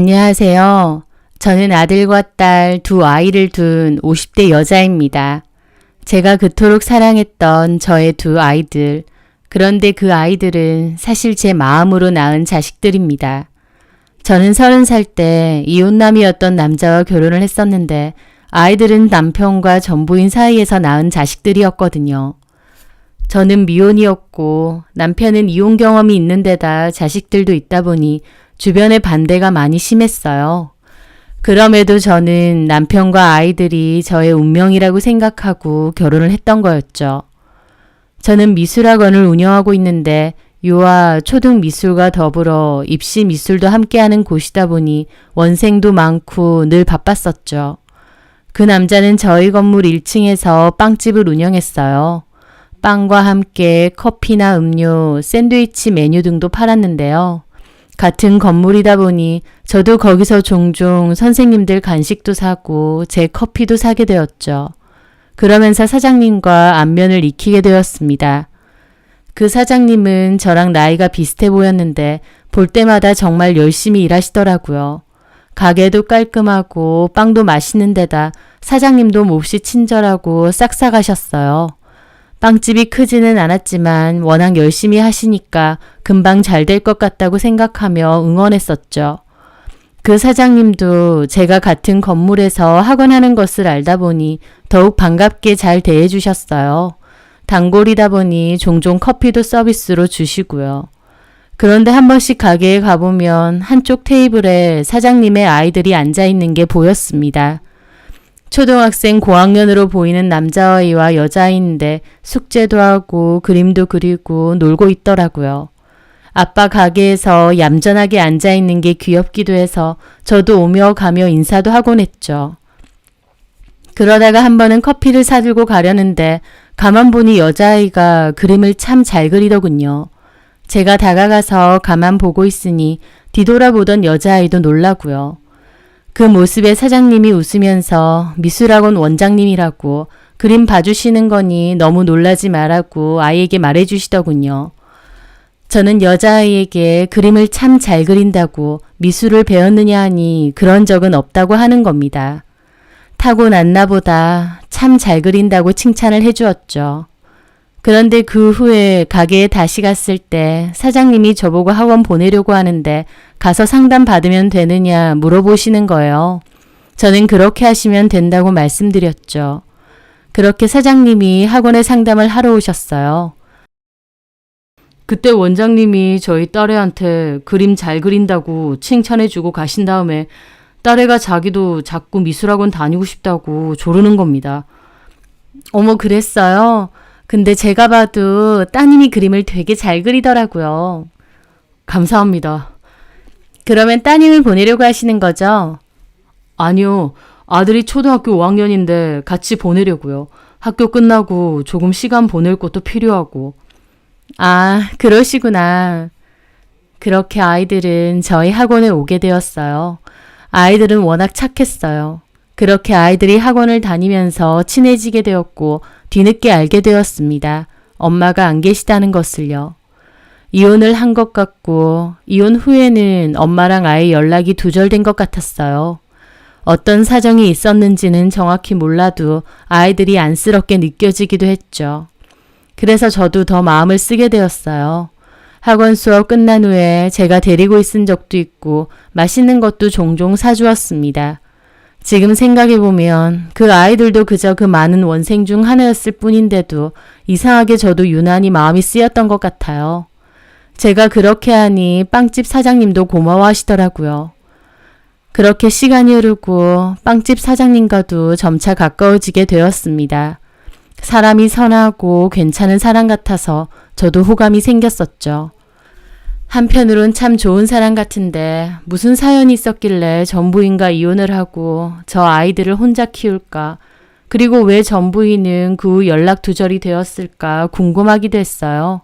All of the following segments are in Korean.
안녕하세요. 저는 아들과 딸 두 아이를 둔 50대 여자입니다. 제가 그토록 사랑했던 저의 두 아이들. 그런데 그 아이들은 사실 제 마음으로 낳은 자식들입니다. 저는 30살 때 이혼남이었던 남자와 결혼을 했었는데 아이들은 남편과 전부인 사이에서 낳은 자식들이었거든요. 저는 미혼이었고 남편은 이혼 경험이 있는 데다 자식들도 있다 보니 주변의 반대가 많이 심했어요. 그럼에도 저는 남편과 아이들이 저의 운명이라고 생각하고 결혼을 했던 거였죠. 저는 미술학원을 운영하고 있는데 유아, 초등 미술과 더불어 입시 미술도 함께하는 곳이다 보니 원생도 많고 늘 바빴었죠. 그 남자는 저희 건물 1층에서 빵집을 운영했어요. 빵과 함께 커피나 음료, 샌드위치 메뉴 등도 팔았는데요. 같은 건물이다 보니 저도 거기서 종종 선생님들 간식도 사고 제 커피도 사게 되었죠. 그러면서 사장님과 안면을 익히게 되었습니다. 그 사장님은 저랑 나이가 비슷해 보였는데 볼 때마다 정말 열심히 일하시더라고요. 가게도 깔끔하고 빵도 맛있는 데다 사장님도 몹시 친절하고 싹싹하셨어요. 빵집이 크지는 않았지만 워낙 열심히 하시니까 금방 잘 될 것 같다고 생각하며 응원했었죠. 그 사장님도 제가 같은 건물에서 학원하는 것을 알다 보니 더욱 반갑게 잘 대해주셨어요. 단골이다 보니 종종 커피도 서비스로 주시고요. 그런데 한 번씩 가게에 가보면 한쪽 테이블에 사장님의 아이들이 앉아있는 게 보였습니다. 초등학생 고학년으로 보이는 남자아이와 여자아이인데 숙제도 하고 그림도 그리고 놀고 있더라고요. 아빠 가게에서 얌전하게 앉아있는 게 귀엽기도 해서 저도 오며 가며 인사도 하곤 했죠. 그러다가 한 번은 커피를 사들고 가려는데 가만 보니 여자아이가 그림을 참 잘 그리더군요. 제가 다가가서 가만 보고 있으니 뒤돌아보던 여자아이도 놀라고요. 그 모습에 사장님이 웃으면서 미술학원 원장님이라고 그림 봐주시는 거니 너무 놀라지 말라고 아이에게 말해주시더군요. 저는 여자아이에게 그림을 참 잘 그린다고 미술을 배웠느냐 하니 그런 적은 없다고 하는 겁니다. 타고났나 보다 참 잘 그린다고 칭찬을 해주었죠. 그런데 그 후에 가게에 다시 갔을 때 사장님이 저보고 학원 보내려고 하는데 가서 상담 받으면 되느냐 물어보시는 거예요. 저는 그렇게 하시면 된다고 말씀드렸죠. 그렇게 사장님이 학원에 상담을 하러 오셨어요. 그때 원장님이 저희 딸애한테 그림 잘 그린다고 칭찬해주고 가신 다음에 딸애가 자기도 자꾸 미술학원 다니고 싶다고 조르는 겁니다. 어머, 그랬어요? 근데 제가 봐도 따님이 그림을 되게 잘 그리더라고요. 감사합니다. 그러면 따님을 보내려고 하시는 거죠? 아니요. 아들이 초등학교 5학년인데 같이 보내려고요. 학교 끝나고 조금 시간 보낼 것도 필요하고. 아, 그러시구나. 그렇게 아이들은 저희 학원에 오게 되었어요. 아이들은 워낙 착했어요. 그렇게 아이들이 학원을 다니면서 친해지게 되었고 뒤늦게 알게 되었습니다. 엄마가 안 계시다는 것을요. 이혼을 한 것 같고 이혼 후에는 엄마랑 아이 연락이 두절된 것 같았어요. 어떤 사정이 있었는지는 정확히 몰라도 아이들이 안쓰럽게 느껴지기도 했죠. 그래서 저도 더 마음을 쓰게 되었어요. 학원 수업 끝난 후에 제가 데리고 있은 적도 있고 맛있는 것도 종종 사주었습니다. 지금 생각해보면 그 아이들도 그저 그 많은 원생 중 하나였을 뿐인데도 이상하게 저도 유난히 마음이 쓰였던 것 같아요. 제가 그렇게 하니 빵집 사장님도 고마워하시더라고요. 그렇게 시간이 흐르고 빵집 사장님과도 점차 가까워지게 되었습니다. 사람이 선하고 괜찮은 사람 같아서 저도 호감이 생겼었죠. 한편으론 참 좋은 사람 같은데 무슨 사연이 있었길래 전부인과 이혼을 하고 저 아이들을 혼자 키울까? 그리고 왜 전부인은 그 후 연락 두절이 되었을까 궁금하기도 했어요.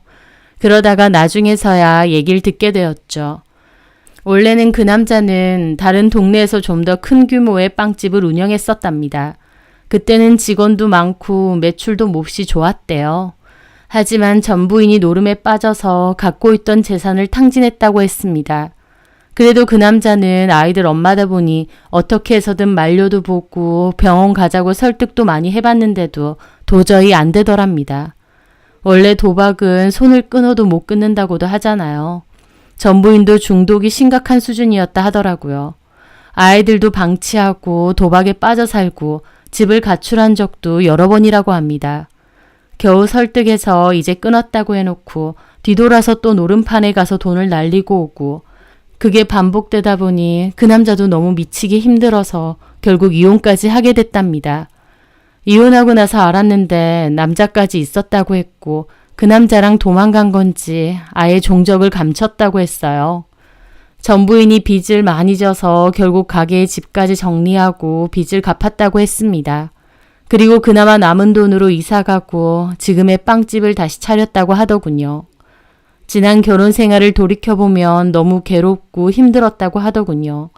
그러다가 나중에서야 얘기를 듣게 되었죠. 원래는 그 남자는 다른 동네에서 좀 더 큰 규모의 빵집을 운영했었답니다. 그때는 직원도 많고 매출도 몹시 좋았대요. 하지만 전부인이 노름에 빠져서 갖고 있던 재산을 탕진했다고 했습니다. 그래도 그 남자는 아이들 엄마다 보니 어떻게 해서든 말려도 보고 병원 가자고 설득도 많이 해봤는데도 도저히 안 되더랍니다. 원래 도박은 손을 끊어도 못 끊는다고도 하잖아요. 전부인도 중독이 심각한 수준이었다 하더라고요. 아이들도 방치하고 도박에 빠져 살고 집을 가출한 적도 여러 번이라고 합니다. 겨우 설득해서 이제 끊었다고 해놓고 뒤돌아서 또 노름판에 가서 돈을 날리고 오고 그게 반복되다 보니 그 남자도 너무 미치기 힘들어서 결국 이혼까지 하게 됐답니다. 이혼하고 나서 알았는데 남자까지 있었다고 했고 그 남자랑 도망간 건지 아예 종적을 감췄다고 했어요. 전부인이 빚을 많이 져서 결국 가게의 집까지 정리하고 빚을 갚았다고 했습니다. 그리고 그나마 남은 돈으로 이사가고 지금의 빵집을 다시 차렸다고 하더군요. 지난 결혼 생활을 돌이켜보면 너무 괴롭고 힘들었다고 하더군요.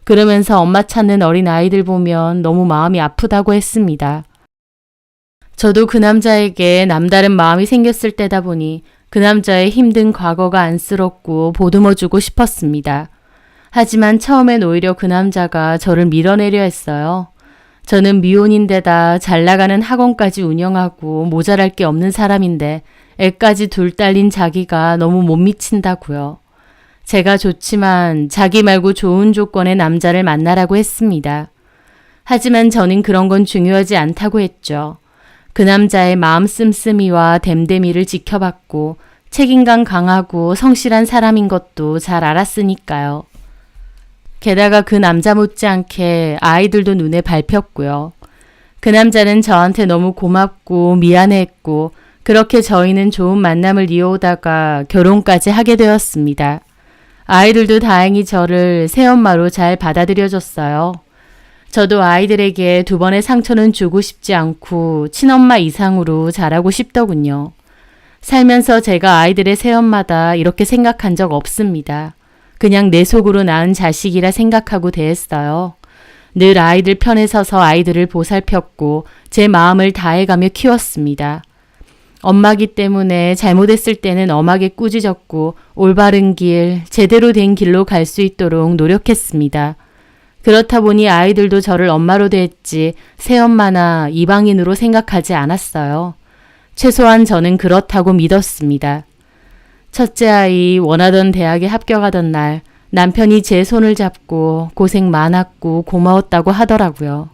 그러면서 엄마 찾는 어린 아이들 보면 너무 마음이 아프다고 했습니다. 저도 그 남자에게 남다른 마음이 생겼을 때다 보니 그 남자의 힘든 과거가 안쓰럽고 보듬어주고 싶었습니다. 하지만 처음엔 오히려 그 남자가 저를 밀어내려 했어요. 저는 미혼인데다 잘 나가는 학원까지 운영하고 모자랄 게 없는 사람인데 애까지 둘 딸린 자기가 너무 못 미친다고요. 제가 좋지만 자기 말고 좋은 조건의 남자를 만나라고 했습니다. 하지만 저는 그런 건 중요하지 않다고 했죠. 그 남자의 마음 씀씀이와 댐댐이를 지켜봤고 책임감 강하고 성실한 사람인 것도 잘 알았으니까요. 게다가 그 남자 못지않게 아이들도 눈에 밟혔고요. 그 남자는 저한테 너무 고맙고 미안해했고 그렇게 저희는 좋은 만남을 이어오다가 결혼까지 하게 되었습니다. 아이들도 다행히 저를 새엄마로 잘 받아들여줬어요. 저도 아이들에게 두 번의 상처는 주고 싶지 않고 친엄마 이상으로 자라고 싶더군요. 살면서 제가 아이들의 새엄마다 이렇게 생각한 적 없습니다. 그냥 내 속으로 낳은 자식이라 생각하고 대했어요. 늘 아이들 편에 서서 아이들을 보살폈고 제 마음을 다해가며 키웠습니다. 엄마기 때문에 잘못했을 때는 엄하게 꾸짖었고 올바른 길, 제대로 된 길로 갈 수 있도록 노력했습니다. 그렇다 보니 아이들도 저를 엄마로 대했지 새엄마나 이방인으로 생각하지 않았어요. 최소한 저는 그렇다고 믿었습니다. 첫째 아이 원하던 대학에 합격하던 날 남편이 제 손을 잡고 고생 많았고 고마웠다고 하더라고요.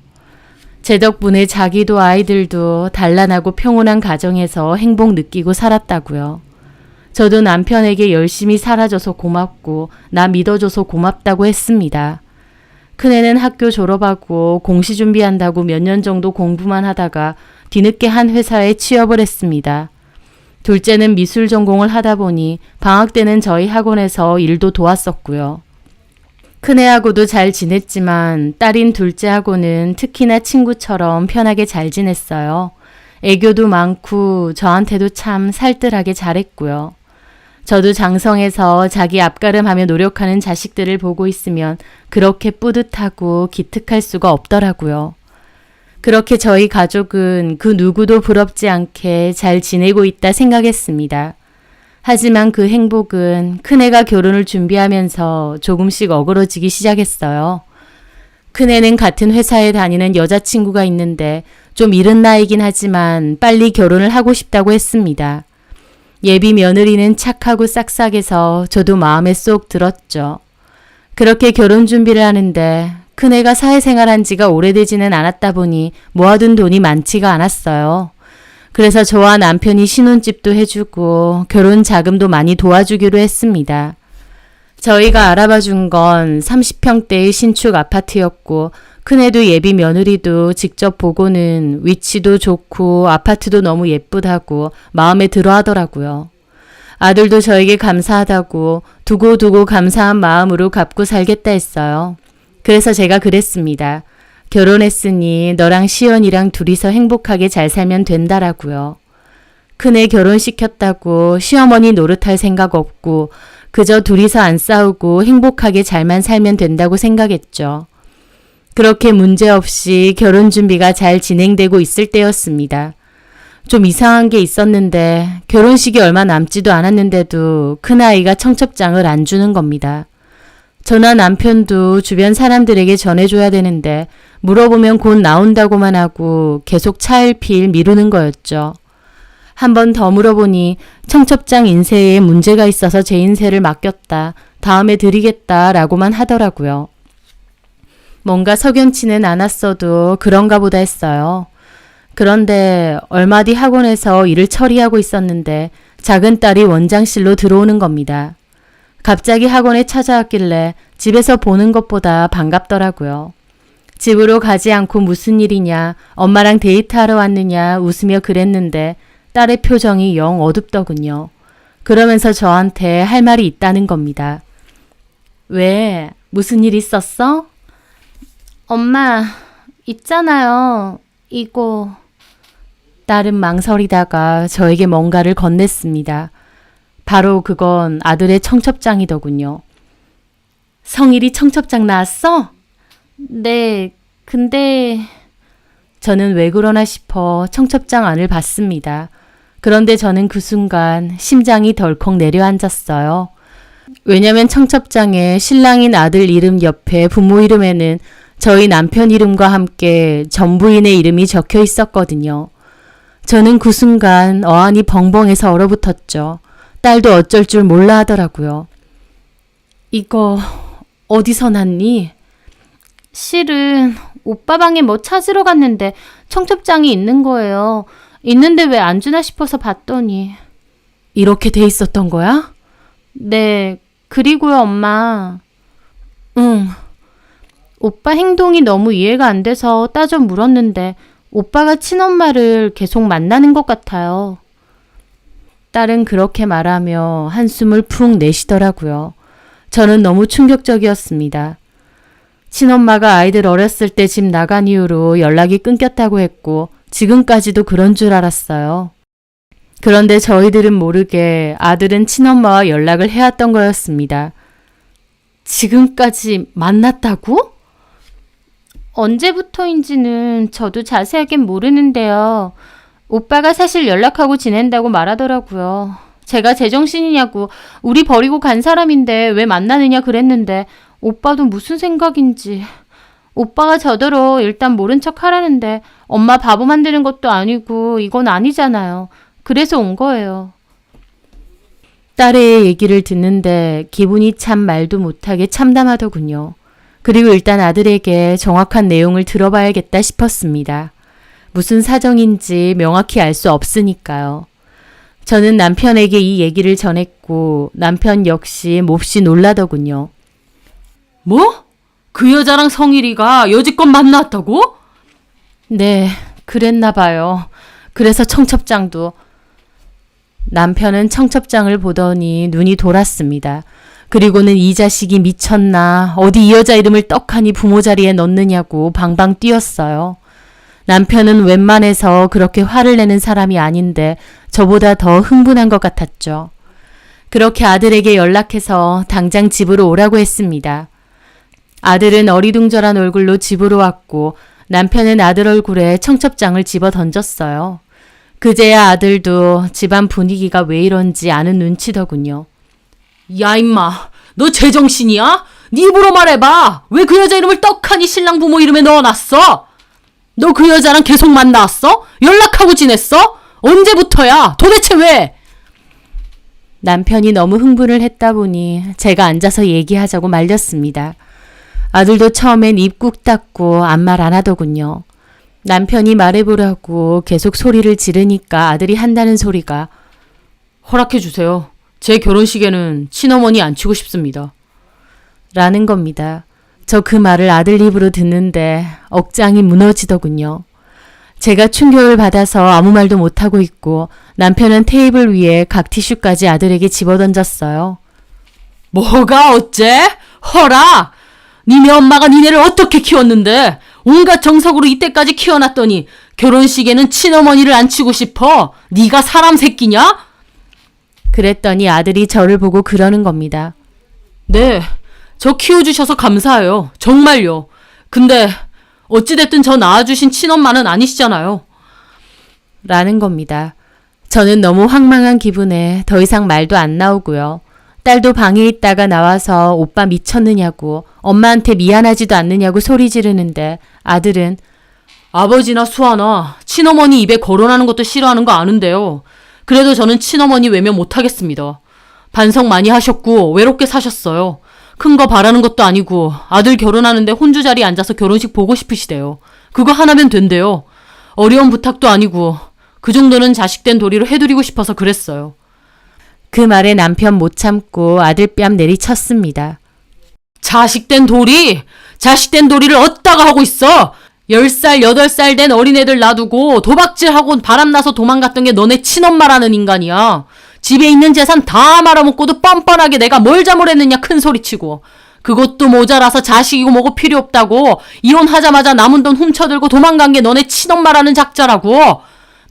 제 덕분에 자기도 아이들도 단란하고 평온한 가정에서 행복 느끼고 살았다고요. 저도 남편에게 열심히 살아줘서 고맙고 나 믿어줘서 고맙다고 했습니다. 큰애는 학교 졸업하고 공시 준비한다고 몇 년 정도 공부만 하다가 뒤늦게 한 회사에 취업을 했습니다. 둘째는 미술 전공을 하다 보니 방학 때는 저희 학원에서 일도 도왔었고요. 큰애하고도 잘 지냈지만 딸인 둘째하고는 특히나 친구처럼 편하게 잘 지냈어요. 애교도 많고 저한테도 참 살뜰하게 잘했고요. 저도 장성해서 자기 앞가름하며 노력하는 자식들을 보고 있으면 그렇게 뿌듯하고 기특할 수가 없더라고요. 그렇게 저희 가족은 그 누구도 부럽지 않게 잘 지내고 있다 생각했습니다. 하지만 그 행복은 큰애가 결혼을 준비하면서 조금씩 어그러지기 시작했어요. 큰애는 같은 회사에 다니는 여자친구가 있는데 좀 이른 나이긴 하지만 빨리 결혼을 하고 싶다고 했습니다. 예비 며느리는 착하고 싹싹해서 저도 마음에 쏙 들었죠. 그렇게 결혼 준비를 하는데 큰애가 사회생활한 지가 오래되지는 않았다 보니 모아둔 돈이 많지가 않았어요. 그래서 저와 남편이 신혼집도 해주고 결혼 자금도 많이 도와주기로 했습니다. 저희가 알아봐 준 건 30평대의 신축 아파트였고 큰애도 예비 며느리도 직접 보고는 위치도 좋고 아파트도 너무 예쁘다고 마음에 들어 하더라고요. 아들도 저에게 감사하다고 두고두고 감사한 마음으로 갚고 살겠다 했어요. 그래서 제가 그랬습니다. 결혼했으니 너랑 시연이랑 둘이서 행복하게 잘 살면 된다라고요. 큰애 결혼시켰다고 시어머니 노릇할 생각 없고 그저 둘이서 안 싸우고 행복하게 잘만 살면 된다고 생각했죠. 그렇게 문제없이 결혼 준비가 잘 진행되고 있을 때였습니다. 좀 이상한 게 있었는데 결혼식이 얼마 남지도 않았는데도 큰아이가 청첩장을 안 주는 겁니다. 저나 남편도 주변 사람들에게 전해줘야 되는데 물어보면 곧 나온다고만 하고 계속 차일피일 미루는 거였죠. 한 번 더 물어보니 청첩장 인쇄에 문제가 있어서 제 인쇄를 맡겼다. 다음에 드리겠다 라고만 하더라고요. 뭔가 석연치는 않았어도 그런가 보다 했어요. 그런데 얼마 뒤 학원에서 일을 처리하고 있었는데 작은 딸이 원장실로 들어오는 겁니다. 갑자기 학원에 찾아왔길래 집에서 보는 것보다 반갑더라고요. 집으로 가지 않고 무슨 일이냐, 엄마랑 데이트하러 왔느냐 웃으며 그랬는데 딸의 표정이 영 어둡더군요. 그러면서 저한테 할 말이 있다는 겁니다. 왜? 무슨 일 있었어? 엄마, 있잖아요. 이거. 딸은 망설이다가 저에게 뭔가를 건넸습니다. 바로 그건 아들의 청첩장이더군요. 성일이 청첩장 나왔어? 네, 근데... 저는 왜 그러나 싶어 청첩장 안을 봤습니다. 그런데 저는 그 순간 심장이 덜컥 내려앉았어요. 왜냐면 청첩장에 신랑인 아들 이름 옆에 부모 이름에는 저희 남편 이름과 함께 전부인의 이름이 적혀 있었거든요. 저는 그 순간 어안이 벙벙해서 얼어붙었죠. 딸도 어쩔 줄 몰라 하더라고요. 이거 어디서 났니? 실은 오빠 방에 뭐 찾으러 갔는데 청첩장이 있는 거예요. 있는데 왜 안 주나 싶어서 봤더니. 이렇게 돼 있었던 거야? 네, 그리고요, 엄마. 응. 오빠 행동이 너무 이해가 안 돼서 따져 물었는데 오빠가 친엄마를 계속 만나는 것 같아요. 딸은 그렇게 말하며 한숨을 푹 내쉬더라고요. 저는 너무 충격적이었습니다. 친엄마가 아이들 어렸을 때 집 나간 이후로 연락이 끊겼다고 했고 지금까지도 그런 줄 알았어요. 그런데 저희들은 모르게 아들은 친엄마와 연락을 해왔던 거였습니다. 지금까지 만났다고? 언제부터인지는 저도 자세하긴 모르는데요. 오빠가 사실 연락하고 지낸다고 말하더라고요. 제가 제정신이냐고 우리 버리고 간 사람인데 왜 만나느냐 그랬는데 오빠도 무슨 생각인지. 오빠가 저더러 일단 모른 척 하라는데 엄마 바보 만드는 것도 아니고 이건 아니잖아요. 그래서 온 거예요. 딸의 얘기를 듣는데 기분이 참 말도 못하게 참담하더군요. 그리고 일단 아들에게 정확한 내용을 들어봐야겠다 싶었습니다. 무슨 사정인지 명확히 알 수 없으니까요. 저는 남편에게 이 얘기를 전했고 남편 역시 몹시 놀라더군요. 뭐? 그 여자랑 성일이가 여지껏 만났다고? 네, 그랬나 봐요. 그래서 청첩장도. 남편은 청첩장을 보더니 눈이 돌았습니다. 그리고는 이 자식이 미쳤나 어디 이 여자 이름을 떡하니 부모 자리에 넣느냐고 방방 뛰었어요. 남편은 웬만해서 그렇게 화를 내는 사람이 아닌데 저보다 더 흥분한 것 같았죠. 그렇게 아들에게 연락해서 당장 집으로 오라고 했습니다. 아들은 어리둥절한 얼굴로 집으로 왔고 남편은 아들 얼굴에 청첩장을 집어 던졌어요. 그제야 아들도 집안 분위기가 왜 이런지 아는 눈치더군요. 야 임마, 너 제정신이야? 네 입으로 말해봐. 왜 그 여자 이름을 떡하니 신랑 부모 이름에 넣어놨어? 너 그 여자랑 계속 만나왔어? 연락하고 지냈어? 언제부터야? 도대체 왜? 남편이 너무 흥분을 했다 보니 제가 앉아서 얘기하자고 말렸습니다. 아들도 처음엔 입 꾹 닫고 아무 말 안 하더군요. 남편이 말해보라고 계속 소리를 지르니까 아들이 한다는 소리가 허락해 주세요. 제 결혼식에는 친어머니 앉히고 싶습니다. 라는 겁니다. 저 그 말을 아들 입으로 듣는데 억장이 무너지더군요. 제가 충격을 받아서 아무 말도 못하고 있고 남편은 테이블 위에 각 티슈까지 아들에게 집어던졌어요. 뭐가 어째? 허락! 니네 엄마가 니네를 어떻게 키웠는데 온갖 정석으로 이때까지 키워놨더니 결혼식에는 친어머니를 앉히고 싶어? 네가 사람 새끼냐? 그랬더니 아들이 저를 보고 그러는 겁니다. 네, 저 키워주셔서 감사해요. 정말요. 근데 어찌됐든 저 낳아주신 친엄마는 아니시잖아요. 라는 겁니다. 저는 너무 황망한 기분에 더 이상 말도 안 나오고요. 딸도 방에 있다가 나와서 오빠 미쳤느냐고 엄마한테 미안하지도 않느냐고 소리 지르는데 아들은 아버지나 수아나 친어머니 입에 거론하는 것도 싫어하는 거 아는데요. 그래도 저는 친어머니 외면 못하겠습니다. 반성 많이 하셨고 외롭게 사셨어요. 큰 거 바라는 것도 아니고 아들 결혼하는데 혼주 자리에 앉아서 결혼식 보고 싶으시대요. 그거 하나면 된대요. 어려운 부탁도 아니고 그 정도는 자식된 도리로 해드리고 싶어서 그랬어요. 그 말에 남편 못 참고 아들 뺨 내리쳤습니다. 자식된 도리? 자식된 도리를 어디다가 하고 있어? 10살, 8살 된 어린애들 놔두고 도박질하고 바람나서 도망갔던 게 너네 친엄마라는 인간이야. 집에 있는 재산 다 말아먹고도 뻔뻔하게 내가 뭘 잘못했느냐 큰 소리치고. 그것도 모자라서 자식이고 뭐고 필요 없다고 이혼하자마자 남은 돈 훔쳐들고 도망간 게 너네 친엄마라는 작자라고.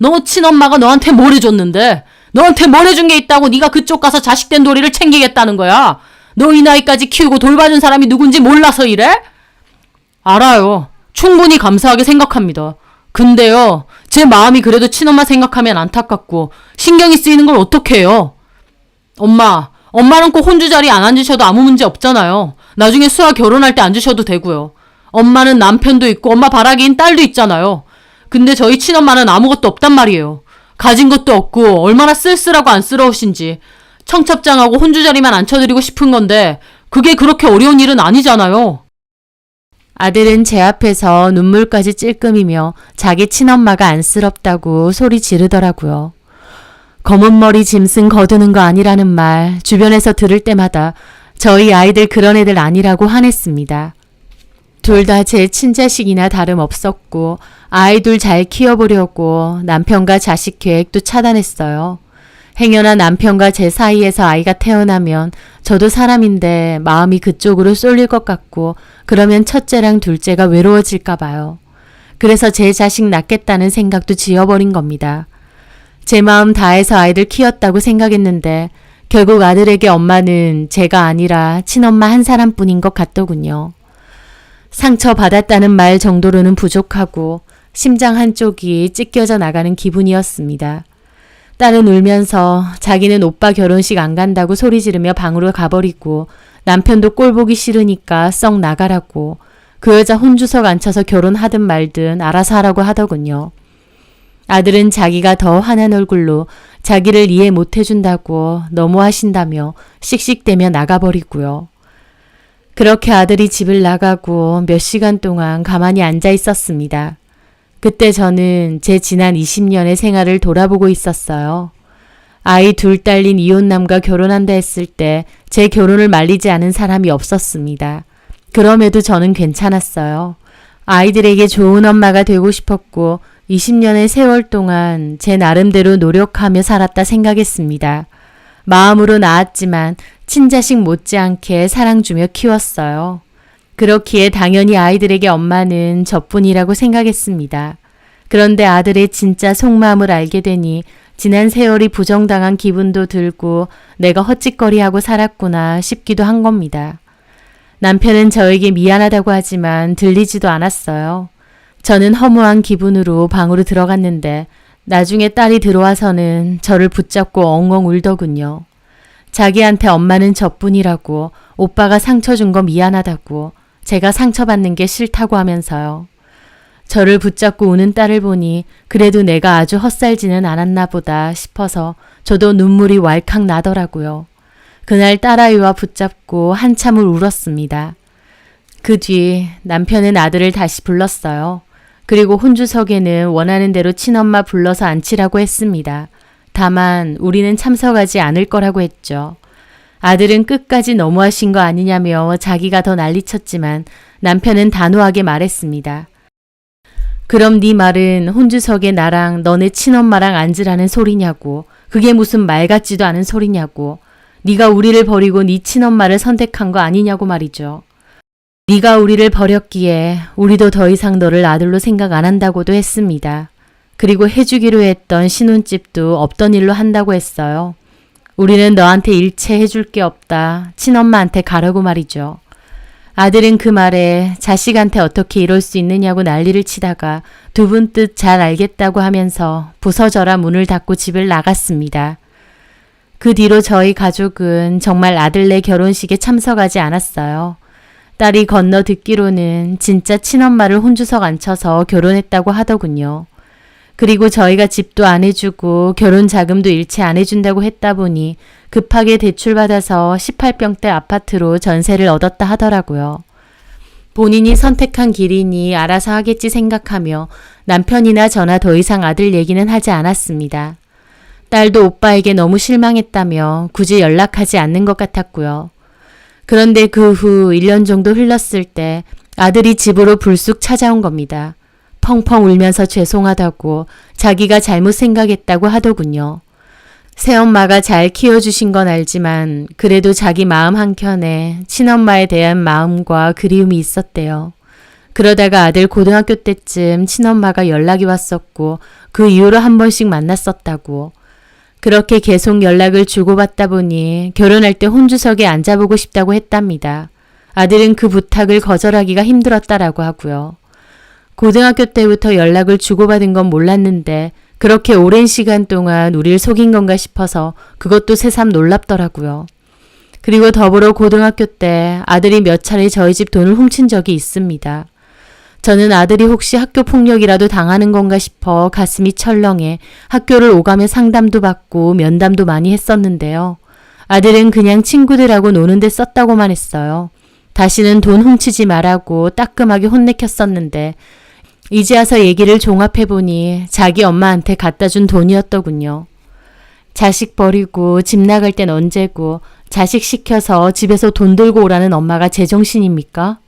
너 친엄마가 너한테 뭘 해줬는데? 너한테 뭘 해준 게 있다고 네가 그쪽 가서 자식된 도리를 챙기겠다는 거야? 너 이 나이까지 키우고 돌봐준 사람이 누군지 몰라서 이래? 알아요. 충분히 감사하게 생각합니다. 근데요, 제 마음이 그래도 친엄마 생각하면 안타깝고 신경이 쓰이는 걸 어떻게 해요? 엄마는 꼭 혼주 자리에 안 앉으셔도 아무 문제 없잖아요. 나중에 수아 결혼할 때 앉으셔도 되고요. 엄마는 남편도 있고 엄마 바라기인 딸도 있잖아요. 근데 저희 친엄마는 아무것도 없단 말이에요. 가진 것도 없고 얼마나 쓸쓸하고 안쓰러우신지. 청첩장하고 혼주 자리만 앉혀드리고 싶은 건데 그게 그렇게 어려운 일은 아니잖아요. 아들은 제 앞에서 눈물까지 찔끔이며 자기 친엄마가 안쓰럽다고 소리 지르더라고요. 검은 머리 짐승 거두는 거 아니라는 말 주변에서 들을 때마다 저희 아이들 그런 애들 아니라고 화냈습니다. 둘 다 제 친자식이나 다름없었고 아이들 잘 키워보려고 남편과 자식 계획도 차단했어요. 행여나 남편과 제 사이에서 아이가 태어나면 저도 사람인데 마음이 그쪽으로 쏠릴 것 같고 그러면 첫째랑 둘째가 외로워질까 봐요. 그래서 제 자식 낳겠다는 생각도 지워버린 겁니다. 제 마음 다해서 아이들 키웠다고 생각했는데 결국 아들에게 엄마는 제가 아니라 친엄마 한 사람뿐인 것 같더군요. 상처받았다는 말 정도로는 부족하고 심장 한쪽이 찢겨져 나가는 기분이었습니다. 딸은 울면서 자기는 오빠 결혼식 안 간다고 소리 지르며 방으로 가버리고 남편도 꼴 보기 싫으니까 썩 나가라고 그 여자 혼주석 앉혀서 결혼하든 말든 알아서 하라고 하더군요. 아들은 자기가 더 화난 얼굴로 자기를 이해 못 해준다고 너무하신다며 씩씩대며 나가버리고요. 그렇게 아들이 집을 나가고 몇 시간 동안 가만히 앉아 있었습니다. 그때 저는 제 지난 20년의 생활을 돌아보고 있었어요. 아이 둘 딸린 이혼남과 결혼한다 했을 때 제 결혼을 말리지 않은 사람이 없었습니다. 그럼에도 저는 괜찮았어요. 아이들에게 좋은 엄마가 되고 싶었고 20년의 세월 동안 제 나름대로 노력하며 살았다 생각했습니다. 마음으로 낳았지만 친자식 못지않게 사랑 주며 키웠어요. 그렇기에 당연히 아이들에게 엄마는 저뿐이라고 생각했습니다. 그런데 아들의 진짜 속마음을 알게 되니 지난 세월이 부정당한 기분도 들고 내가 헛짓거리하고 살았구나 싶기도 한 겁니다. 남편은 저에게 미안하다고 하지만 들리지도 않았어요. 저는 허무한 기분으로 방으로 들어갔는데 나중에 딸이 들어와서는 저를 붙잡고 엉엉 울더군요. 자기한테 엄마는 저뿐이라고 오빠가 상처 준 거 미안하다고 제가 상처받는 게 싫다고 하면서요. 저를 붙잡고 우는 딸을 보니 그래도 내가 아주 헛살지는 않았나 보다 싶어서 저도 눈물이 왈칵 나더라고요. 그날 딸아이와 붙잡고 한참을 울었습니다. 그 뒤 남편은 아들을 다시 불렀어요. 그리고 혼주석에는 원하는 대로 친엄마 불러서 앉히라고 했습니다. 다만 우리는 참석하지 않을 거라고 했죠. 아들은 끝까지 너무하신 거 아니냐며 자기가 더 난리쳤지만 남편은 단호하게 말했습니다. 그럼 네 말은 혼주석에 나랑 너네 친엄마랑 앉으라는 소리냐고. 그게 무슨 말 같지도 않은 소리냐고. 네가 우리를 버리고 네 친엄마를 선택한 거 아니냐고 말이죠. 네가 우리를 버렸기에 우리도 더 이상 너를 아들로 생각 안 한다고도 했습니다. 그리고 해주기로 했던 신혼집도 없던 일로 한다고 했어요. 우리는 너한테 일체 해줄 게 없다. 친엄마한테 가라고 말이죠. 아들은 그 말에 자식한테 어떻게 이럴 수 있느냐고 난리를 치다가 두 분 뜻 잘 알겠다고 하면서 부서져라 문을 닫고 집을 나갔습니다. 그 뒤로 저희 가족은 정말 아들네 결혼식에 참석하지 않았어요. 딸이 건너 듣기로는 진짜 친엄마를 혼주석 앉혀서 결혼했다고 하더군요. 그리고 저희가 집도 안 해주고 결혼 자금도 일체 안 해준다고 했다 보니 급하게 대출받아서 18평대 아파트로 전세를 얻었다 하더라고요. 본인이 선택한 길이니 알아서 하겠지 생각하며 남편이나 저나 더 이상 아들 얘기는 하지 않았습니다. 딸도 오빠에게 너무 실망했다며 굳이 연락하지 않는 것 같았고요. 그런데 그 후 1년 정도 흘렀을 때 아들이 집으로 불쑥 찾아온 겁니다. 펑펑 울면서 죄송하다고 자기가 잘못 생각했다고 하더군요. 새엄마가 잘 키워주신 건 알지만 그래도 자기 마음 한켠에 친엄마에 대한 마음과 그리움이 있었대요. 그러다가 아들 고등학교 때쯤 친엄마가 연락이 왔었고 그 이후로 한 번씩 만났었다고. 그렇게 계속 연락을 주고받다 보니 결혼할 때 혼주석에 앉아보고 싶다고 했답니다. 아들은 그 부탁을 거절하기가 힘들었다라고 하고요. 고등학교 때부터 연락을 주고받은 건 몰랐는데 그렇게 오랜 시간 동안 우릴 속인 건가 싶어서 그것도 새삼 놀랍더라고요. 그리고 더불어 고등학교 때 아들이 몇 차례 저희 집 돈을 훔친 적이 있습니다. 저는 아들이 혹시 학교 폭력이라도 당하는 건가 싶어 가슴이 철렁해 학교를 오가며 상담도 받고 면담도 많이 했었는데요. 아들은 그냥 친구들하고 노는데 썼다고만 했어요. 다시는 돈 훔치지 말라고 따끔하게 혼내켰었는데 이제 와서 얘기를 종합해보니 자기 엄마한테 갖다 준 돈이었더군요. 자식 버리고 집 나갈 땐 언제고 자식 시켜서 집에서 돈 들고 오라는 엄마가 제정신입니까?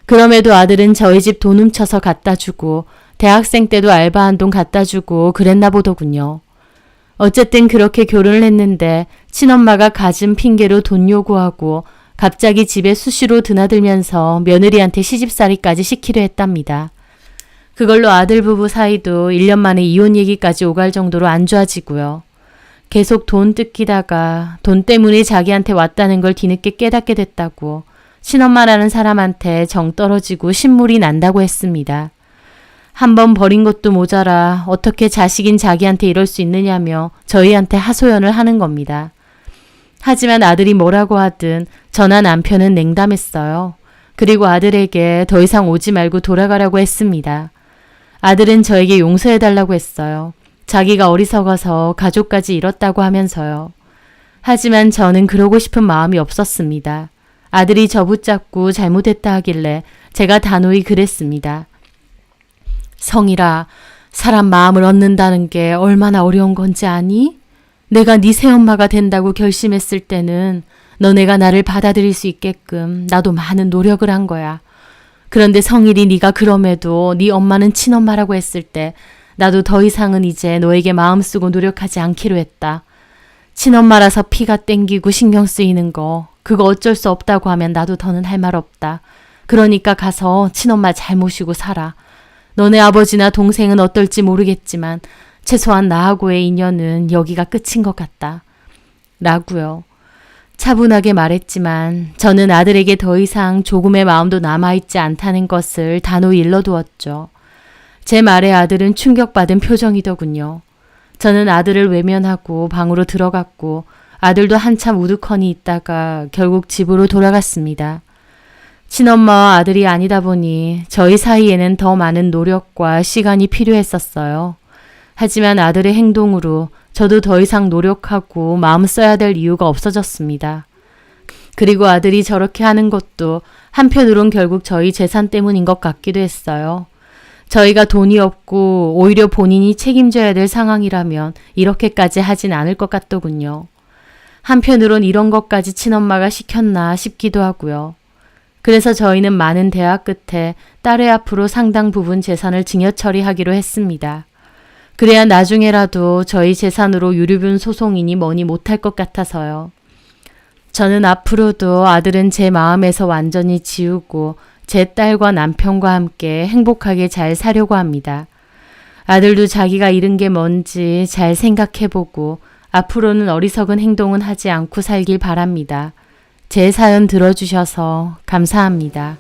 그럼에도 아들은 저희 집 돈 훔쳐서 갖다 주고 대학생 때도 알바한 돈 갖다 주고 그랬나 보더군요. 어쨌든 그렇게 결혼을 했는데 친엄마가 가진 핑계로 돈 요구하고 갑자기 집에 수시로 드나들면서 며느리한테 시집살이까지 시키려 했답니다. 그걸로 아들 부부 사이도 1년 만에 이혼 얘기까지 오갈 정도로 안 좋아지고요. 계속 돈 뜯기다가 돈 때문에 자기한테 왔다는 걸 뒤늦게 깨닫게 됐다고 친엄마라는 사람한테 정 떨어지고 신물이 난다고 했습니다. 한번 버린 것도 모자라 어떻게 자식인 자기한테 이럴 수 있느냐며 저희한테 하소연을 하는 겁니다. 하지만 아들이 뭐라고 하든 저나 남편은 냉담했어요. 그리고 아들에게 더 이상 오지 말고 돌아가라고 했습니다. 아들은 저에게 용서해달라고 했어요. 자기가 어리석어서 가족까지 잃었다고 하면서요. 하지만 저는 그러고 싶은 마음이 없었습니다. 아들이 저 붙잡고 잘못했다 하길래 제가 단호히 그랬습니다. 성일아, 사람 마음을 얻는다는 게 얼마나 어려운 건지 아니? 내가 네 새엄마가 된다고 결심했을 때는 너네가 나를 받아들일 수 있게끔 나도 많은 노력을 한 거야. 그런데 성일이 네가 그럼에도 네 엄마는 친엄마라고 했을 때 나도 더 이상은 이제 너에게 마음 쓰고 노력하지 않기로 했다. 친엄마라서 피가 땡기고 신경 쓰이는 거 그거 어쩔 수 없다고 하면 나도 더는 할 말 없다. 그러니까 가서 친엄마 잘 모시고 살아. 너네 아버지나 동생은 어떨지 모르겠지만 최소한 나하고의 인연은 여기가 끝인 것 같다. 라고요. 차분하게 말했지만 저는 아들에게 더 이상 조금의 마음도 남아있지 않다는 것을 단호히 일러두었죠. 제 말에 아들은 충격받은 표정이더군요. 저는 아들을 외면하고 방으로 들어갔고 아들도 한참 우두커니 있다가 결국 집으로 돌아갔습니다. 친엄마와 아들이 아니다 보니 저희 사이에는 더 많은 노력과 시간이 필요했었어요. 하지만 아들의 행동으로 저도 더 이상 노력하고 마음 써야 될 이유가 없어졌습니다. 그리고 아들이 저렇게 하는 것도 한편으론 결국 저희 재산 때문인 것 같기도 했어요. 저희가 돈이 없고 오히려 본인이 책임져야 될 상황이라면 이렇게까지 하진 않을 것 같더군요. 한편으론 이런 것까지 친엄마가 시켰나 싶기도 하고요. 그래서 저희는 많은 대화 끝에 딸의 앞으로 상당 부분 재산을 증여 처리하기로 했습니다. 그래야 나중에라도 저희 재산으로 유류분 소송이니 뭐니 못할 것 같아서요. 저는 앞으로도 아들은 제 마음에서 완전히 지우고 제 딸과 남편과 함께 행복하게 잘 사려고 합니다. 아들도 자기가 잃은 게 뭔지 잘 생각해보고 앞으로는 어리석은 행동은 하지 않고 살길 바랍니다. 제 사연 들어주셔서 감사합니다.